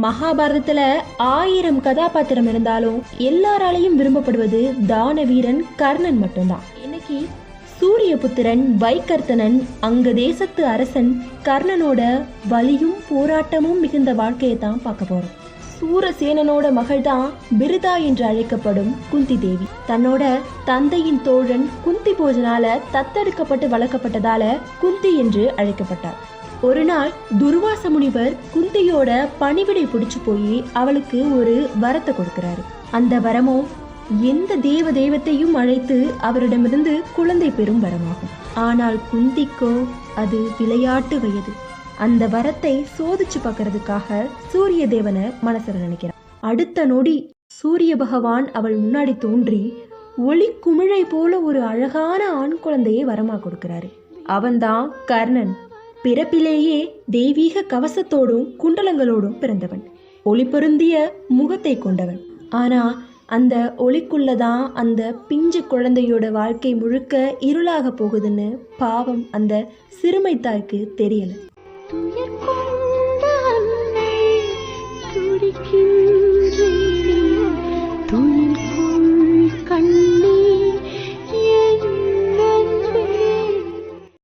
மகாபாரதத்துல 1000 கதாபாத்திரம் இருந்தாலும் எல்லாராலையும் விரும்பப்படுவது தான வீரன் கர்ணன் மட்டும்தான். இன்னைக்கு சூரியபுத்திரன் வைக்கர்த்தனன் அங்க தேசத்து அரசன் கர்ணனோட வலியும் போராட்டமும் மிகுந்த வாழ்க்கையை தான் பார்க்க போறோம். சூரசேனனோட மகள் தான் பிருதா என்று அழைக்கப்படும் குந்தி தேவி. தன்னோட தந்தையின் தோழன் குந்தி போஜனால தத்தெடுக்கப்பட்டு வளர்க்கப்பட்டதால குந்தி என்று அழைக்கப்பட்டார். ஒரு நாள் துர்வாச முனிவர் குந்தியோட பணிவிடை பிடிச்சு போய் அவளுக்கு ஒரு வரத்தை கொடுக்கிறாரு. அந்த வரமும் எந்த தெய்வத்தையும் அழைத்து அவரிடமிருந்து குழந்தை பெறும் வரமாகும். ஆனால் குந்திக்கோ அது விளையாட்டு வயது. அந்த வரத்தை சோதிச்சு பார்க்கறதுக்காக சூரிய தேவனை மனசுல நினைக்கிறான். அடுத்த நொடி சூரிய பகவான் அவள் முன்னாடி தோன்றி ஒளி குமிழை போல ஒரு அழகான ஆண் குழந்தையை வரமா கொடுக்கிறாரு. அவன்தான் கர்ணன். பிறப்பிலேயே தெய்வீக கவசத்தோடும் குண்டலங்களோடும் பிறந்தவன். ஒளி பொருந்திய முகத்தை கொண்டவன். ஆனா அந்த ஒளிக்குள்ளதான் அந்த பிஞ்சு குழந்தையோட வாழ்க்கை முழுக்க இருளாக போகுதுன்னு பாவம் அந்த சிறுமை தாய்க்கு தெரியல.